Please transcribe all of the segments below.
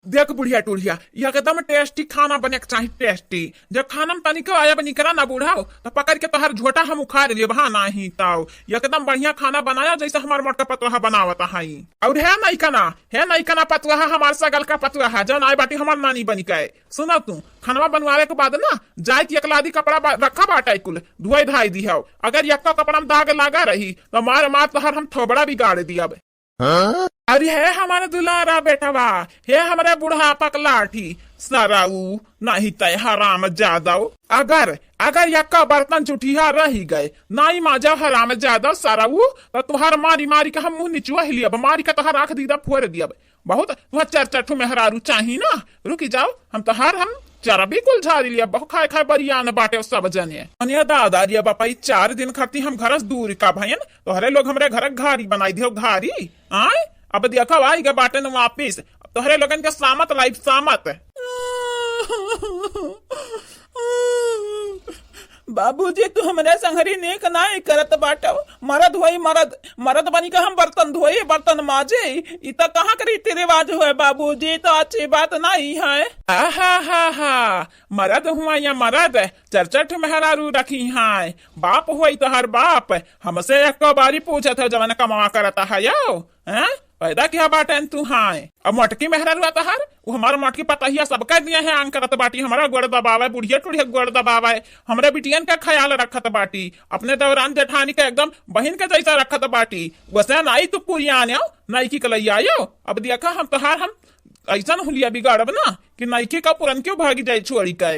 देख बुढ़िया टूढ़िया एकदम टेस्टी खाना बने चाहिए टेस्टी। जब खाना में तनिको आया बनी करा ना बूढ़ाओ तो पकड़ के तोहर झोटा हम उखाड़ लिए बहा नहीं ताओ। एकदम बढ़िया खाना बनाया जैसे हमार मोटका पतुहा बनावता है। और है नहीं कना पतुहा हमार सगल का पतुहा जौन आए बाटी हमार नानी बनी के। सुना तू खाना बनवाने के बाद ना जाए की एकलादी कपड़ा रखा बाटा कुल धुआई धाई दी हो। अगर यक्का कपड़ा में दाग लागा रही तो मार तोहर हम थोबड़ा बिगाड़ दिया। अरे है हमारे दुलारा बेटवा है हमारे बुढ़ापा का लाठी सराऊ नहीं तय हराम जादव। अगर यक्का बर्तन चुटिया रही गए नहीं माजा हराम जादव सराऊ तो तुहार मारी मारी का हम मुंह निचुआ हिलिया मारी का तुहार आंख दीदा फोड़ दिया। बहुत तुहार चरचठू मेहरारू चाहिए ना रुकी जाओ हम तुहार हम चारा बिल्कुल झाड़ी लिया बहुत खाए बरिया न बाटे सब जने अनिया दादा रिया बापा 4 दिन खाती हम घर दूर का भयन तो हरे लोग हमारे घर घारी बनाई दियो घारी आए अब देखो आई गे बाटे न वापिस तो हरे लोगन के सामत लाइफ सामत। बाबूजी तू हमारे संगरी नेक नाय करत बाटो मरद होई मरद बनी का हम बर्तन धोए बर्तन माजे इतना कहाँ करी तेरे रिवाज है बाबूजी तो अच्छी बात नहीं है। हा मरद हुआ या मरद चरचठ मेहरारू रखी है बाप हुई तो हर बाप हमसे एक बारी पूछा था जवन कमा करता है यो पैदा क्या बाटे तू हाय अब मोटकी मेहरारू आता हर वो हमारा मोटकी पता ही सबका दिया है आंग करत बाटी हमारा गोड़ दबावा बुढ़िया टुढ़िया गोड़ दबावा हमारे बिटियन का ख्याल रखत बाटी अपने दौरान जेठानी का एकदम बहन के जैसा रखत बाटी वैसे नाई तू पूरी आने नाई की कलैया आयो। अब देखा हम तोहार हम ऐसा हुलिया बिगाड़ब ना कि नाइकी का पुरन क्यों भागी जाए छोड़ी का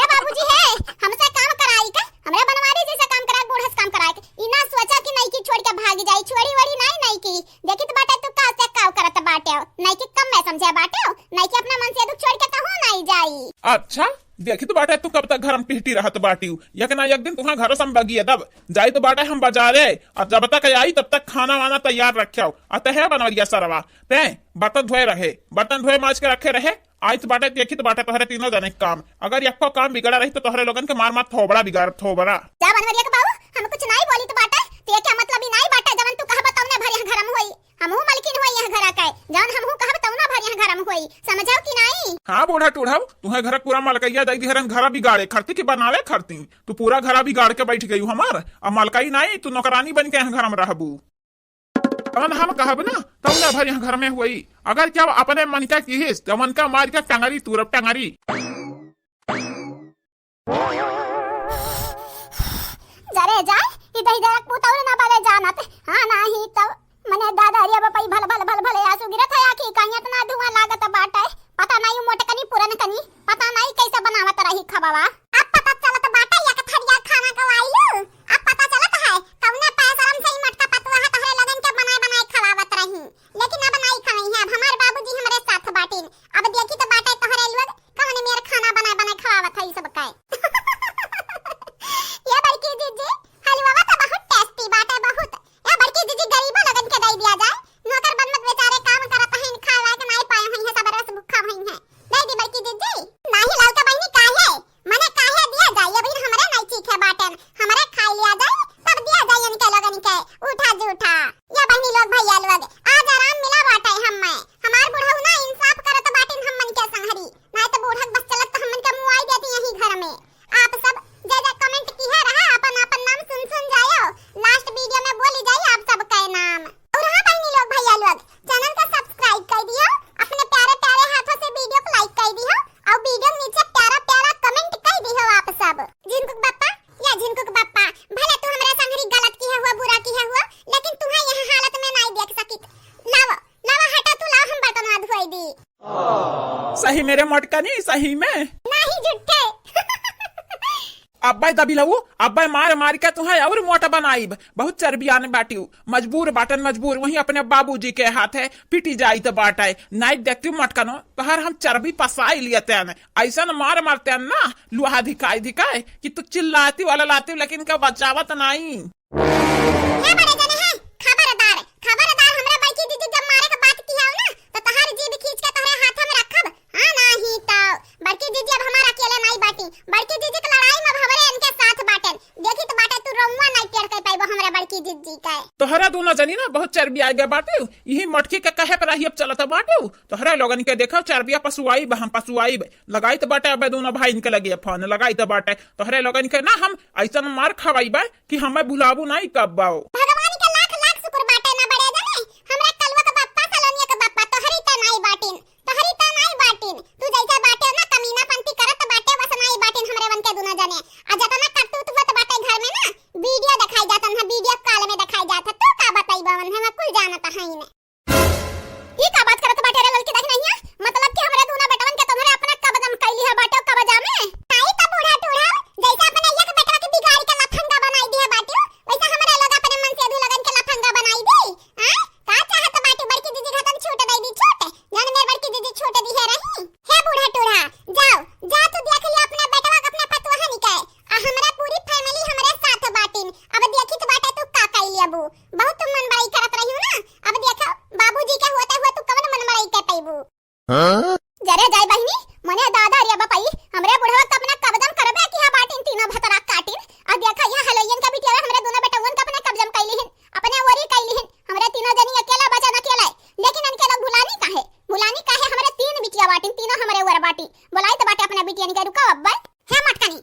बाबूजी है हमसे काम कराई का हमरा बनवारी जैसा काम करा बूढ़स काम कराए इना सोचा कि नाइकी छोड़ के भागी जाई छोड़ी वड़ी नहीं नाइकी देखी तो बाटे तू का से काव करत बाटे नाइकी कम मैं समझे बाटे नाइकी अपना मन से दुख छोड़ के कहो नहीं जाई। अच्छा देखी तो बाटे तू कब तक घर में पिहटी रहत बाटी एक ना एक दिन तुम्हारा घर संबगी दब जाई तो बाटे हम बाजारे और जब तक आई तब तक खाना वाना तैयार रखे अतः है बनवरिया सरवा ते बर्तन धोए रहे बर्तन धोए माज के रखे रहे आज तो बाटे देखी तो बाटे तोहरे तीनों जने काम अगर यक्को काम बिगड़ा रही तो तोहरे लोगन के मार थोबड़ा बिगाड़ थोबड़ा जा बनवरिया के बाबू हम कुछ नहीं बोली तो बाटे ते क्या मतलब ही नहीं बाटे जवन तू कहब तौने भर यहां घर में होई हमहू मालकिन होई यहां घर के जवन हमहू कहब तौना भर यहां घर में होई समझाओ कि नहीं। हां बूढ़ा टूढ़ा तुम्हें घर पूरा मालकैया दई दिहरन घर बिगाड़े खरती के बनावे खरती तू पूरा घर बिगाड़ के बैठ गई हमार अब मालकाई नहीं तू नौकरानी बन के यहां घर में रहबू हम कहब ना तौना भर यहां घर में हुई अगर क्या अपने मन का किहिस तो मन का मार के टंगरी तुरप टंगरी। जरे जाए इधर इधर पुतौर ना बाले जानत हां नाही तब मने दादा हरिया बापई भल आंसू गिरत है आखी कहिया तना धुआं लागत बाटे पता नहीं मोटकनी पुरन कनी पता नहीं कैसे बनावत रही खबावा अब पता चलत बाटे या थरिया खाना खवाइयो अब पता चलत है कौने पैसरम से मटका पतवा तहरे लगन के बनाए खवावत रही लेकिन अब नहीं खाई है अब हमार बाबूजी हमरे साथ बाटिन अब देखी तो बाटे तहरे लोग कौने मेर खाना बनाए खवावत है सब का ये बड़की जीजी हलवा तो बहुत टेस्टी बाटे बहुत ये बड़की जीजी गरीबा लगन के दई दिया जाए नौकर बनमत बेचारे काम करत हैं खावा के नहीं पाए हैं सब रस भूखा हैं दे दी बड़की जीजी नहीं लौका बहनी काहे मने काहे दिया जाए ये भी हमरे नहीं ठीक है बाटन हमरे खा लिया जाए तब दिया जाए इनके लगन के उठा जूठा ये बहनी लोग भैया लोग आज आराम मिला बाटे हमें हमार बुढ़ऊ ना इंसाफ करत बाटिन हमन के संहरी नहीं तो बूढ़क बस चलत तो हमन के मुंह आई देती यही घर में आप सब जय कमेंट की है रहा अपन नाम सुन जायो लास्ट वीडियो में बोली जाए आप सबका नाम और हां बहनी लोग भैया लोग चैनल को सब्सक्राइब कर दियो अपने प्यारे हाथों से वीडियो को लाइक कर दियो और वीडियो नीचे प्यारा कमेंट कर दियो आप सब जिनको बापा भले तू हमरे संगरी गलत की है हुआ बुरा की है हुआ लेकिन तुम्हें यह हालत में नहीं देख सकित लाओ हटा तू लाओ हम बर्तन धोई दी सही मेरे मोटका नहीं सही में नहीं झूठे अब्बाई दबी लऊ अब्बाई मार के तुम्हें और मोटा बनाई बहुत चर्बी आने बाटी मजबूर वहीं अपने बाबूजी के हाथ है पिटी जाई तो बाटा नाइट देखती मटका नो तो हर हम चर्बी पसाई लियते हैं ऐसा न मारते हैं ना लुहा दिखाई कि तू चिल्लाती वाला लाती लेकिन क्या बचावत नहीं खबरदार हमरा बड़की दीदी जब मारे के बात की है ना तो तहार जीभ खींच के तोहरे हाथ में रखब हां नहीं तो बड़की दीदी अब हमारा अकेले नहीं बाटी बड़की दीदी की लड़ाई में हमरे इनके साथ बाटन देखी तो बाटे तू रउवा नहीं टेर कर पाइबो हमरा बड़की दीदी का तो तोहरा दोनों जनी ना बहुत चर्बी आ गया बाटे, यही मटकी के कहे पर अब चलता बाटे। तोहरा लोगन के देखो चर्बिया पशुआई हम पशुआई लगाई तो बाटे। अब दोनों भाई इनके लगे फोन लगाई तो बाटे। तोहरे लोगन के ना हम ऐसा मार खवाई बा कि हमें भुलाबू नहीं कब बाओ। भगवान के लाख लाख शुक्र बाटे ना बड़े जने, हमरा कलवा के बाप्पा सलोनिया के बाप्पा तोहरी त नहीं बाटिन, तोहरी त नहीं बाटिन। तू जैसा बाटे ना कमीना पंती करत बाटे वस नहीं बाटिन हमरे वन के दोनों जने। आ जतना करतूत होत बाटे घर में ना वीडियो दिखाई जात ना, वीडियो कॉल में दिखाई जात। तू का बताई बवन हम कुल जानत हई ने। ई का बात करत बाटे रे लड़की देख नहीं है, मतलब कि हमरे दोनों बेटवन के तुम्हारे अपना कबजम कैली है बाटे कबजा में। काई त बूढ़ा टूढ़ा जैसा अपने एक बेटवा के बिगाड़ के लफंगा बनाई दी है बाटे, वैसा हमरे लोग अपने मन से अधू लगन के लफंगा बनाई दी। हां का चाहत बाटे बड़की दीदी घतन छूट दई दी छूट, जान मेरे बड़की दीदी छूट दी है रही। हे बूढ़ा टूढ़ा जाओ जा तू देख ले अपने बेटवा के अपना फतवा निकाय। आ हमरा पूरी फैमिली हमरे साथ बाटिन। अब देखी तो बाटे तू का कैली अबू, बहुत तुम मन बड़ाई करत रही हो ना। अब देखो बाबूजी के होते हुए तू कवन मन बड़ाई कर पाइबू। जरे जाय बहिनी मने दादा रे बापाई हमरे बुढ़वा के अपना कब्जम करबे कि हा बाटिन तीनों भतरा काटिन। आ देखा यहां हलैयन का बिटिया हमरे दोनों बेटवन का अपना कब्जम कैली हिन, अपने ओरी कैली हिन। हमरे तीनों जनी अकेला बचन अकेला, लेकिन इनके लोग भुलानी काहे हमरे तीन बिटिया बाटिन, तीनों हमरे ओर बाटी। बोलाई तो बाटे अपना बिटिया निका रुका अब्बा। हे मटकनी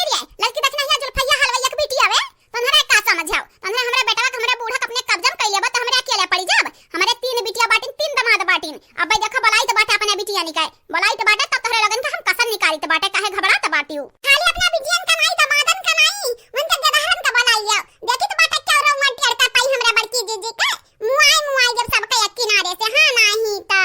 रे लड़की देखना है जुल्फैया हलवैया के बिटिया वे तोहरा का समझाओ। तोहरा हमरे बेटवा के हमरे बूढ़ा के अपने कब्जम कैले बा त हमरे अकेले पड़ी जाब। हमरे तीन बिटिया बाटिन, तीन दामाद बाटिन। अब भाई देखो बोलाई तो बाटे अपना बिटिया निकाय, बोलाई तो बाटे तब तोहरे लगन के हम कसम निकाली तो बाटे काहे घबरा तो बाटियो। खाली अपना बिटियन का नहीं दामादन का नहीं उनके गदहरन का बोलाई जाओ। देखी तो बाटे क्या रोंगन टेड़का पाई हमरे बड़की जीजी के मुआई जब सबका एक किनारे से। हां नहीं तो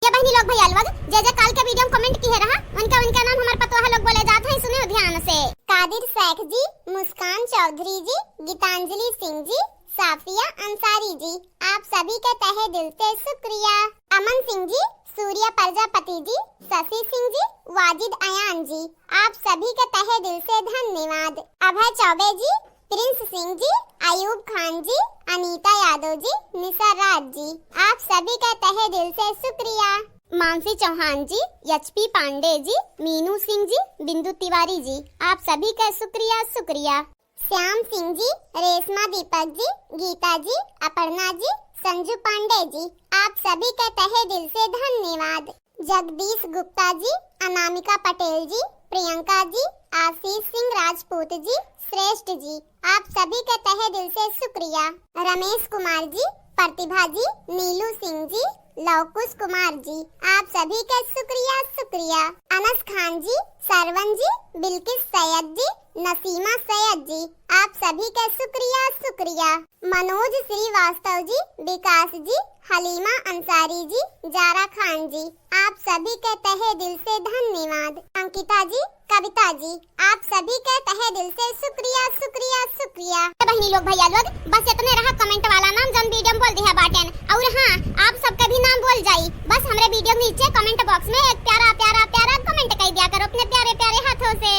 ये बहनी लोग भैया लोग जे काल के वीडियो में कमेंट किए रहा उनका नाम हमार पतोहा लोग बोले जात है, सुनियो ध्यान से। कादिर शेख जी, मुस्कान चौधरी जी, गीतांजलि सिंह जी, साफिया अंसारी जी, आप सभी के तहे दिल से शुक्रिया। अमन सिंह जी, सूर्य प्रजापति जी, शशि सिंह जी, वाजिद अयान जी, आप सभी के तहे दिल से धन्यवाद। अभय चौबे जी, प्रिंस सिंह जी, अयूब खान जी, अनीता यादव जी, निसर राज जी, आप सभी का तहे दिल से शुक्रिया। मानसी चौहान जी, एचपी पांडे जी, मीनू सिंह जी, बिंदु तिवारी जी, आप सभी का शुक्रिया। श्याम सिंह जी, रेशमा दीपक जी, गीता जी, अपर्णा जी, संजू पांडे जी, आप सभी का तहे दिल से धन्यवाद। जगदीश गुप्ता जी, अनामिका पटेल जी, प्रियंका जी, आशीष सिंह राजपूत जी, श्रेष्ठ जी, आप सभी के तहे दिल से शुक्रिया। रमेश कुमार जी, प्रतिभा जी, नीलू सिंह जी, लवकुश कुमार जी, आप सभी का शुक्रिया। अनस खान जी, सरवन जी, बिल्किस सैयद जी, नसीमा सैयद जी, आप सभी का शुक्रिया। मनोज श्रीवास्तव जी, विकास जी, हलीमा अंसारी जी, जारा खान जी, आप सभी के तहे दिल से धन्यवाद। अंकिता जी, कविता जी, आप सभी के तहे दिल से शुक्रिया। बहनी लोग भैया लोग बस इतने रहा कमेंट वाला नाम जन वीडियो में बोल दिया बाटन। और हाँ आप सबका भी नाम बोल जाई, बस हमरे वीडियो नीचे कमेंट बॉक्स में एक प्यारा कमेंट कर दिया करो अपने प्यारे हाथों से।